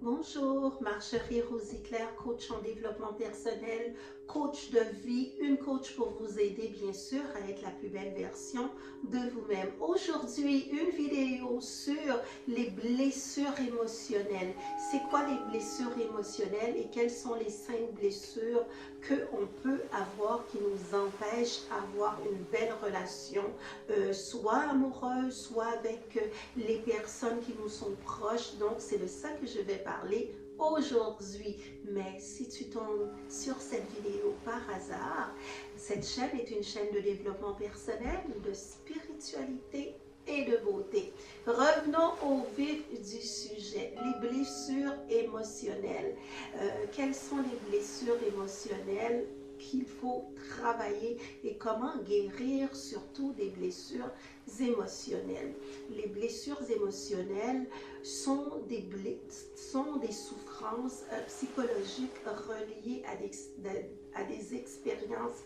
Bonjour, Marjorie Rosiclair, coach en développement personnel, coach de vie, une coach pour vous aider bien sûr à être la plus belle version de vous-même. Aujourd'hui, une vidéo sur les blessures émotionnelles. C'est quoi les blessures émotionnelles et quelles sont les 5 blessures qu'on peut avoir qui nous empêchent d'avoir une belle relation, soit amoureuse, soit avec les personnes qui nous sont proches. Donc, c'est de ça que je vais parler aujourd'hui. Mais si tu tombes sur cette vidéo par hasard, cette chaîne est une chaîne de développement personnel, de spiritualité et de beauté. Revenons au vif du sujet, les blessures émotionnelles. Quelles sont les blessures émotionnelles qu'il faut travailler et comment guérir surtout des blessures émotionnelles. Les blessures émotionnelles sont des souffrances psychologiques reliées à des expériences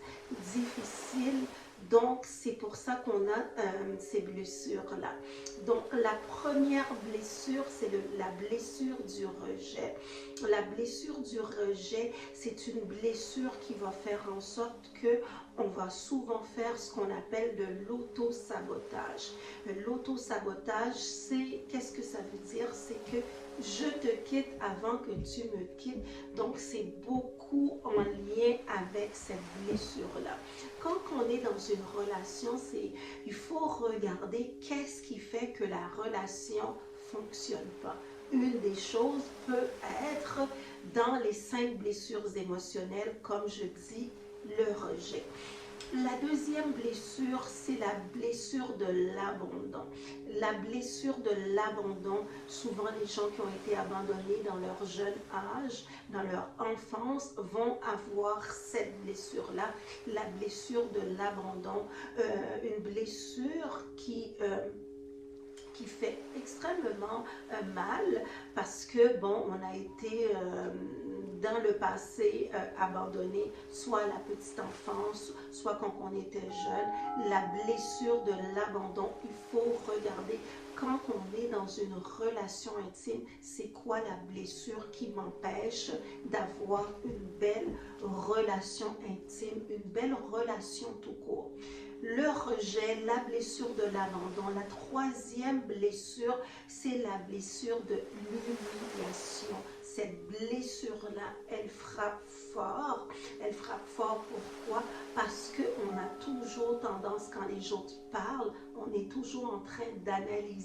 difficiles. Donc, c'est pour ça qu'on a ces blessures-là. Donc, la première blessure, c'est la blessure du rejet. La blessure du rejet, c'est une blessure qui va faire en sorte que on va souvent faire ce qu'on appelle de l'auto-sabotage. L'auto-sabotage, qu'est-ce que ça veut dire? C'est que je te quitte avant que tu me quittes. Donc, c'est beaucoup en lien avec cette blessure-là. Quand on est dans une relation, il faut regarder qu'est-ce qui fait que la relation ne fonctionne pas. Une des choses peut être dans les 5 blessures émotionnelles, comme je dis, le rejet. La deuxième blessure, c'est la blessure de l'abandon. La blessure de l'abandon, souvent les gens qui ont été abandonnés dans leur jeune âge, dans leur enfance, vont avoir cette blessure-là, la blessure de l'abandon. Une blessure qui fait extrêmement mal parce que, bon, on a été dans le passé abandonné, soit à la petite enfance, soit quand on était jeune. La blessure de l'abandon, il faut regarder quand on est dans une relation intime, c'est quoi la blessure qui m'empêche d'avoir une belle relation intime, une belle relation tout court. Le rejet, la blessure de l'abandon. La troisième blessure, c'est la blessure de l'humiliation. Cette blessure-là, elle frappe fort. Elle frappe fort pourquoi? Parce qu'on a toujours tendance, quand les gens parlent, on est toujours en train d'analyser